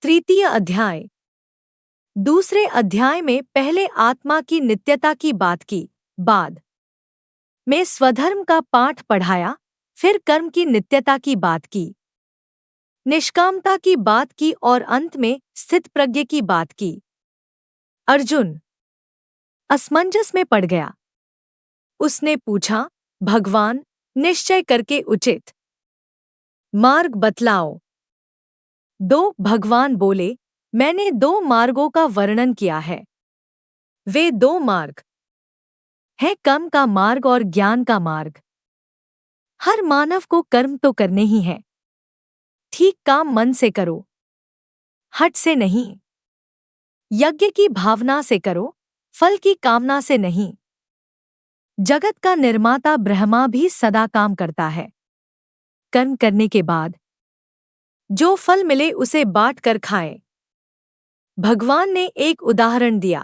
तृतीय अध्याय। दूसरे अध्याय में पहले आत्मा की नित्यता की बात की, बाद में स्वधर्म का पाठ पढ़ाया, फिर कर्म की नित्यता की बात की, निष्कामता की बात की और अंत में स्थितप्रज्ञ की बात की। अर्जुन असमंजस में पड़ गया। उसने पूछा, भगवान, निश्चय करके उचित मार्ग बतलाओ। भगवान बोले, मैंने 2 मार्गों का वर्णन किया है। वे 2 मार्ग हैं, कर्म का मार्ग और ज्ञान का मार्ग। हर मानव को कर्म तो करने ही है। ठीक काम मन से करो, हठ से नहीं। यज्ञ की भावना से करो, फल की कामना से नहीं। जगत का निर्माता ब्रह्मा भी सदा काम करता है। कर्म करने के बाद जो फल मिले उसे बांट कर खाए। भगवान ने एक उदाहरण दिया।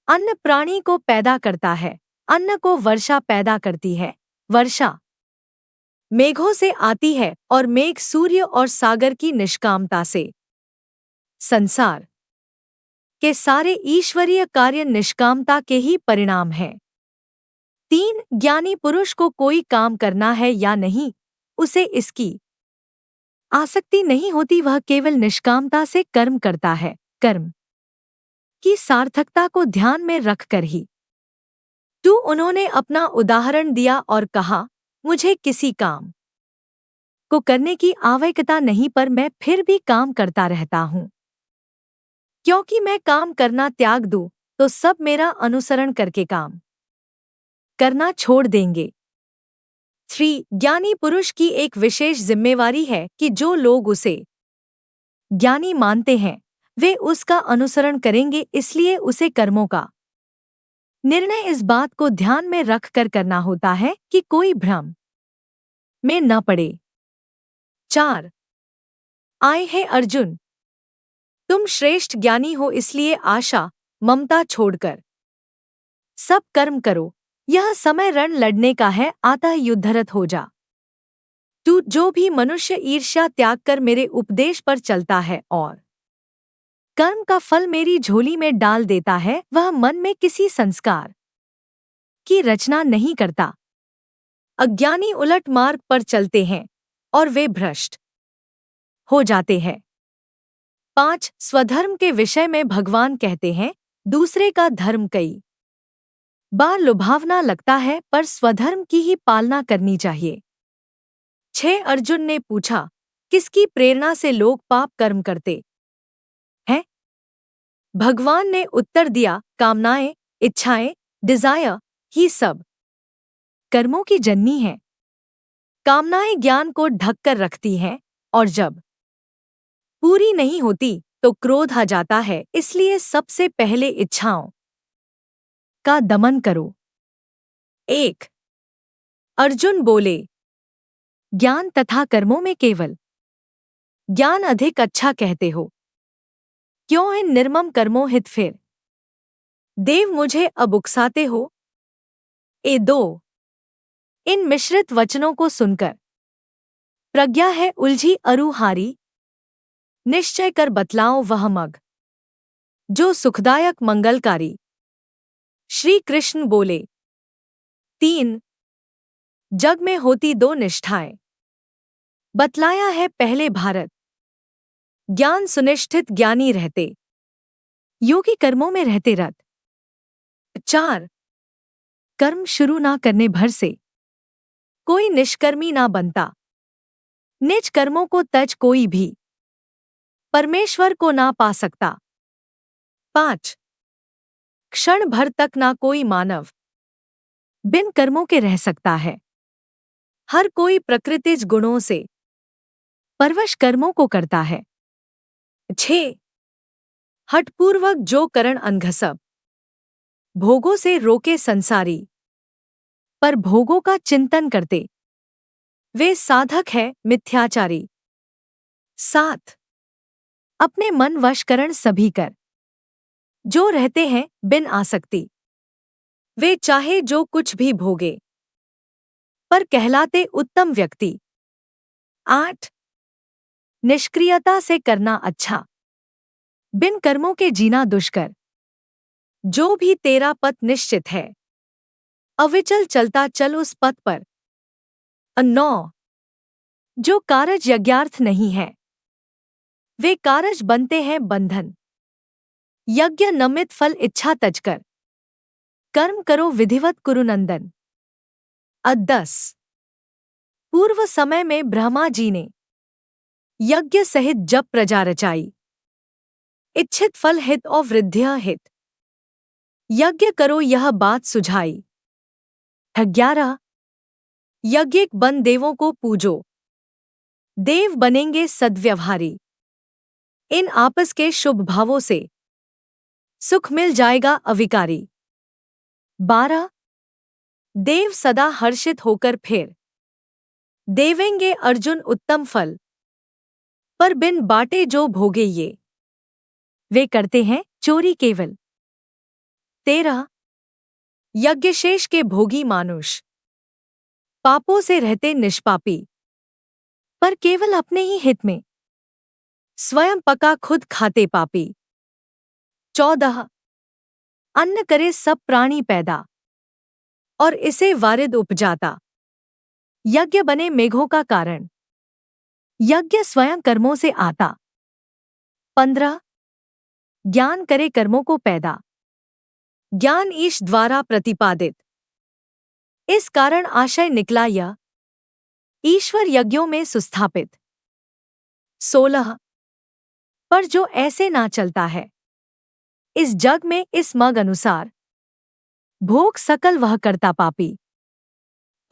अन्न प्राणी को पैदा करता है, अन्न को वर्षा पैदा करती है। वर्षा मेघों से आती है और मेघ सूर्य और सागर की निष्कामता से। संसार के सारे ईश्वरीय कार्य निष्कामता के ही परिणाम हैं। 3 ज्ञानी पुरुष को कोई काम करना है या नहीं, उसे इसकी आसक्ति नहीं होती। वह केवल निष्कामता से कर्म करता है। कर्म की सार्थकता को ध्यान में रखकर ही उन्होंने अपना उदाहरण दिया और कहा, मुझे किसी काम को करने की आवश्यकता नहीं, पर मैं फिर भी काम करता रहता हूँ। क्योंकि मैं काम करना त्याग दूं तो सब मेरा अनुसरण करके काम करना छोड़ देंगे। 3 ज्ञानी पुरुष की एक विशेष जिम्मेवारी है कि जो लोग उसे ज्ञानी मानते हैं वे उसका अनुसरण करेंगे, इसलिए उसे कर्मों का निर्णय इस बात को ध्यान में रखकर करना होता है कि कोई भ्रम में न पड़े। 4 आए हैं अर्जुन, तुम श्रेष्ठ ज्ञानी हो, इसलिए आशा ममता छोड़कर सब कर्म करो। यह समय रण लड़ने का है, अतः युद्धरत हो जा। जो भी मनुष्य ईर्ष्या त्याग कर मेरे उपदेश पर चलता है और कर्म का फल मेरी झोली में डाल देता है, वह मन में किसी संस्कार की रचना नहीं करता। अज्ञानी उलट मार्ग पर चलते हैं और वे भ्रष्ट हो जाते हैं। 5 स्वधर्म के विषय में भगवान कहते हैं, दूसरे का धर्म कई बार लुभावना लगता है, पर स्वधर्म की ही पालना करनी चाहिए। 6 अर्जुन ने पूछा, किसकी प्रेरणा से लोग पाप कर्म करते हैं? भगवान ने उत्तर दिया, कामनाएं, इच्छाएं, डिजायर ही सब कर्मों की जननी हैं। कामनाएं ज्ञान को ढककर रखती हैं और जब पूरी नहीं होती तो क्रोध आ जाता है, इसलिए सबसे पहले इच्छाओं का दमन करो। 1 अर्जुन बोले, ज्ञान तथा कर्मों में केवल ज्ञान अधिक अच्छा कहते हो, क्यों इन निर्मम कर्मों हित फिर देव मुझे अब उकसाते हो? 2 इन मिश्रित वचनों को सुनकर प्रज्ञा है उलझी अरुहारी, निश्चय कर बतलाओ वह मग जो सुखदायक मंगलकारी। श्री कृष्ण बोले, 3 जग में होती 2 निष्ठाएं बतलाया है। पहले भारत ज्ञान सुनिष्ठित ज्ञानी रहते, योगी कर्मों में रहते रत। 4 कर्म शुरू ना करने भर से कोई निष्कर्मी ना बनता, निज कर्मों को तज कोई भी परमेश्वर को ना पा सकता। 5 क्षण भर तक ना कोई मानव बिन कर्मों के रह सकता है। हर कोई प्रकृतिज गुणों से परवश कर्मों को करता है। 6 हठपूर्वक जो करण अनघसब भोगों से रोके संसारी, पर भोगों का चिंतन करते वे साधक है मिथ्याचारी। 7 अपने मन वशकरण सभी कर जो रहते हैं बिन आसक्ति, वे चाहे जो कुछ भी भोगे पर कहलाते उत्तम व्यक्ति। 8 निष्क्रियता से करना अच्छा। बिन कर्मों के जीना दुष्कर। जो भी तेरा पथ निश्चित है, अविचल चलता चल उस पथ पर। 9 जो कारज यज्ञार्थ नहीं है, वे कारज बनते हैं बंधन। यज्ञ नमित फल इच्छा तजकर, कर्म करो विधिवत कुरुनंदन। 10 पूर्व समय में ब्रह्मा जी ने यज्ञ सहित जप प्रजा रचाई। इच्छित फल हित और वृद्ध्य हित, यज्ञ करो यह बात सुझाई। 11 यज्ञिक बन देवों को पूजो, देव बनेंगे सद्व्यवहारी। इन आपस के शुभ भावों से, सुख मिल जाएगा अविकारी। 12 देव सदा हर्षित होकर फिर देवेंगे अर्जुन उत्तम फल। पर बिन बाटे जो भोगे ये, वे करते हैं चोरी केवल। 13 यज्ञशेष के भोगी मानुष, पापों से रहते निष्पापी, पर केवल अपने ही हित में, स्वयं पका खुद खाते पापी। 14 अन्न करे सब प्राणी पैदा, और इसे वारिद उपजाता। यज्ञ बने मेघों का कारण, यज्ञ स्वयं कर्मों से आता। 15 ज्ञान करे कर्मों को पैदा, ज्ञान ईश द्वारा प्रतिपादित। इस कारण आशय निकला यह, ईश्वर यज्ञों में सुस्थापित। 16 पर जो ऐसे ना चलता है, इस जग में इस मग अनुसार, भोग सकल वह करता पापी,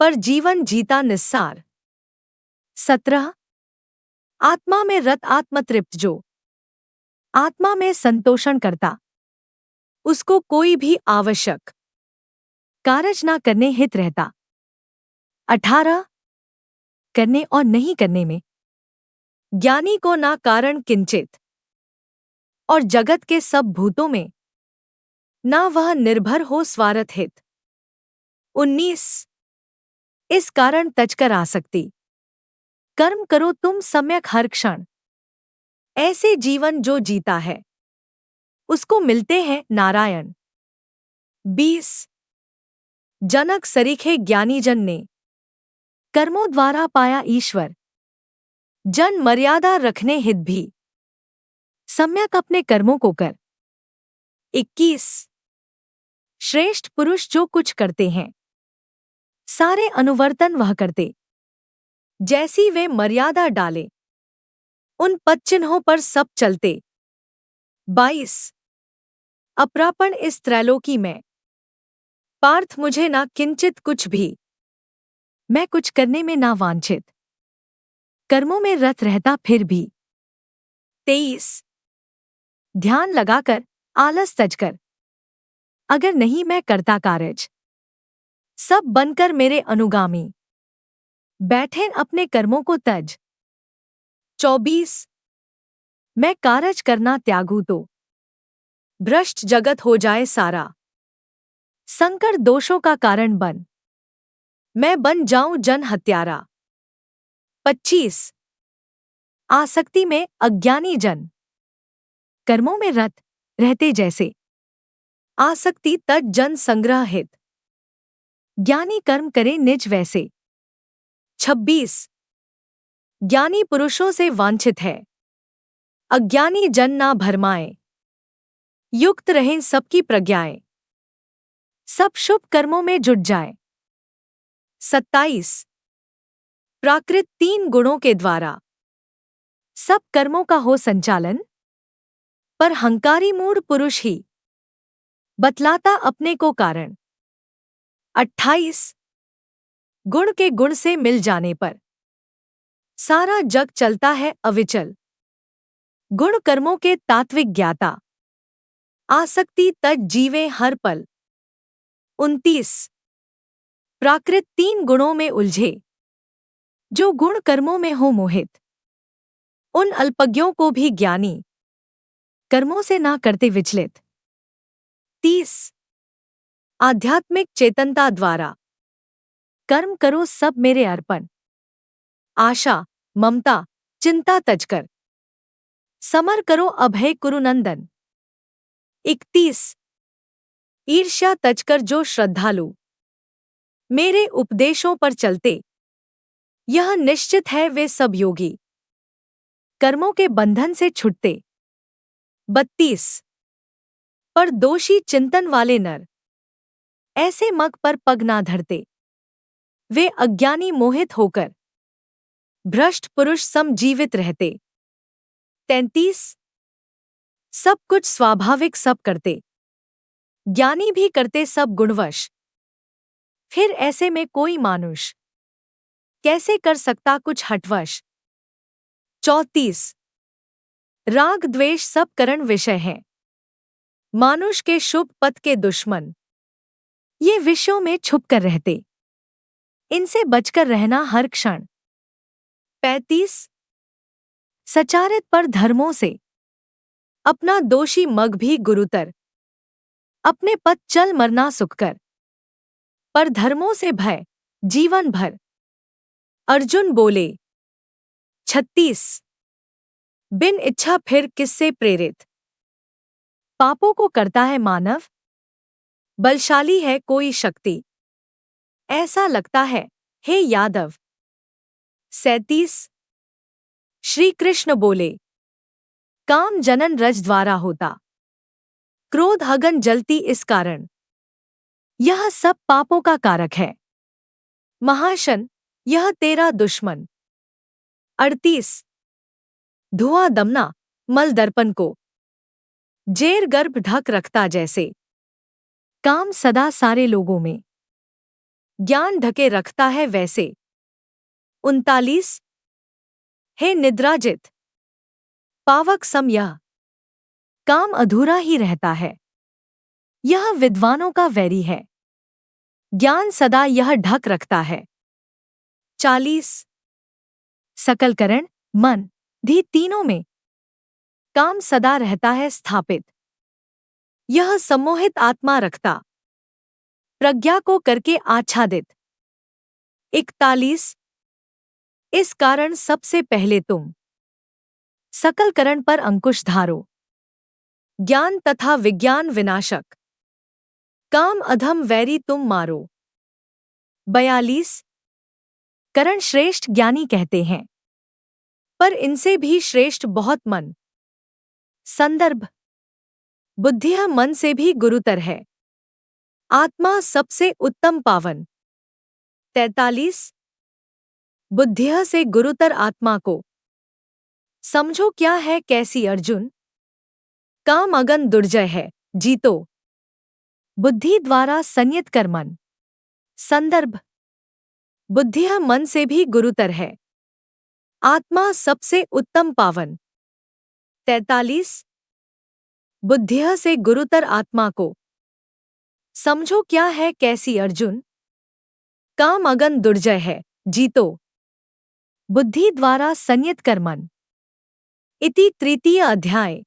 पर जीवन जीता निस्सार। 17 आत्मा में रत आत्मतृप्त जो, आत्मा में संतोषण करता, उसको कोई भी आवश्यक कारज ना करने हित रहता। 18 करने और नहीं करने में, ज्ञानी को ना कारण किंचित, और जगत के सब भूतों में ना वह निर्भर हो स्वार्थ हित। 19 इस कारण तजकर आसक्ति, कर्म करो तुम सम्यक हर क्षण। ऐसे जीवन जो जीता है, उसको मिलते हैं नारायण। 20 जनक सरीखे ज्ञानी जन ने, कर्मों द्वारा पाया ईश्वर। जन मर्यादा रखने हित भी, सम्यक अपने कर्मों को कर। 21 श्रेष्ठ पुरुष जो कुछ करते हैं, सारे अनुवर्तन वह करते, जैसी वे मर्यादा डाले, उन पदचिन्हों पर सब चलते। 22 अपरापण इस त्रैलोकी में, पार्थ मुझे ना किंचित कुछ भी, मैं कुछ करने में ना वांछित, कर्मों में रत रहता फिर भी। 23 ध्यान लगाकर आलस तजकर, अगर नहीं मैं करता कारज, सब बनकर मेरे अनुगामी, बैठे अपने कर्मों को तज। 24 मैं कारज करना त्यागू तो, भ्रष्ट जगत हो जाए सारा, संकर दोषों का कारण बन, मैं बन जाऊं जन हत्यारा। 25 आसक्ति में अज्ञानी जन, कर्मों में रत रहते जैसे, आसक्ति तज जन संग्रह हित, ज्ञानी कर्म करे निज वैसे। 26 ज्ञानी पुरुषों से वांछित है, अज्ञानी जन ना भरमाए, युक्त रहें सबकी प्रज्ञाएं, सब शुभ कर्मों में जुट जाए। 27 प्राकृत 3 गुणों के द्वारा, सब कर्मों का हो संचालन, पर हंकारी मूढ़ पुरुष ही, बतलाता अपने को कारण। 28 गुण के गुण से मिल जाने पर, सारा जग चलता है अविचल, गुण कर्मों के तात्विक ज्ञाता, आसक्ति तज जीवे हर पल। 29 प्राकृत 3 गुणों में उलझे, जो गुण कर्मों में हो मोहित, उन अल्पज्ञों को भी ज्ञानी, कर्मों से ना करते विचलित। 30 आध्यात्मिक चेतनता द्वारा, कर्म करो सब मेरे अर्पण, आशा ममता चिंता तजकर समर करो अभय कुरुनंदन। 31 ईर्ष्या तजकर जो श्रद्धालु मेरे उपदेशों पर चलते, यह निश्चित है वे सब योगी कर्मों के बंधन से छुटते। 32 पर दोषी चिंतन वाले नर ऐसे मग पर पग ना धरते, वे अज्ञानी मोहित होकर भ्रष्ट पुरुष सम जीवित रहते। 33 सब कुछ स्वाभाविक सब करते, ज्ञानी भी करते सब गुणवश, फिर ऐसे में कोई मानुष कैसे कर सकता कुछ हठवश। 34 राग द्वेष सब करण विषय है, मानुष के शुभ पथ के दुश्मन ये विषयों में छुप कर रहते, इनसे बचकर रहना हर क्षण। 35 सचारित पर धर्मों से अपना दोषी मग भी गुरुतर, अपने पथ चल मरना सुखकर, पर धर्मों से भय जीवन भर। अर्जुन बोले। 36 बिन इच्छा फिर किससे प्रेरित, पापों को करता है मानव, बलशाली है कोई शक्ति, ऐसा लगता है हे यादव। 37 श्री कृष्ण बोले। काम जनन रज द्वारा होता, क्रोध अगन जलती इस कारण, यह सब पापों का कारक है, महाशन यह तेरा दुश्मन। 38 धुआं दमना मल दर्पण को, जेर गर्भ ढक रखता जैसे, काम सदा सारे लोगों में, ज्ञान ढके रखता है वैसे। 39 हे निद्राजित पावक सम यह, काम अधूरा ही रहता है, यह विद्वानों का वैरी है, ज्ञान सदा यह ढक रखता है। 40 सकल करण मन धी तीनों में, काम सदा रहता है स्थापित, यह सम्मोहित आत्मा रखता, प्रज्ञा को करके आच्छादित। 41 इस कारण सबसे पहले तुम सकल करण पर अंकुश धारो, ज्ञान तथा विज्ञान विनाशक, काम अधम वैरी तुम मारो। 42 करण श्रेष्ठ ज्ञानी कहते हैं, पर इनसे भी श्रेष्ठ बहुत मन। संदर्भ बुद्धिः मन से भी गुरुतर है, आत्मा सबसे उत्तम पावन। 43 बुद्धिः से गुरुतर आत्मा को समझो क्या है कैसी अर्जुन, काम अगन दुर्जय है जीतो, बुद्धि द्वारा संयत कर मन। संदर्भ बुद्धिः मन से भी गुरुतर है, आत्मा सबसे उत्तम पावन। 43 बुद्धिः से गुरुतर आत्मा को समझो क्या है कैसी अर्जुन, काम अगन दुर्जय है जीतो, बुद्धि द्वारा संयत कर मन। इति तृतीय अध्याय।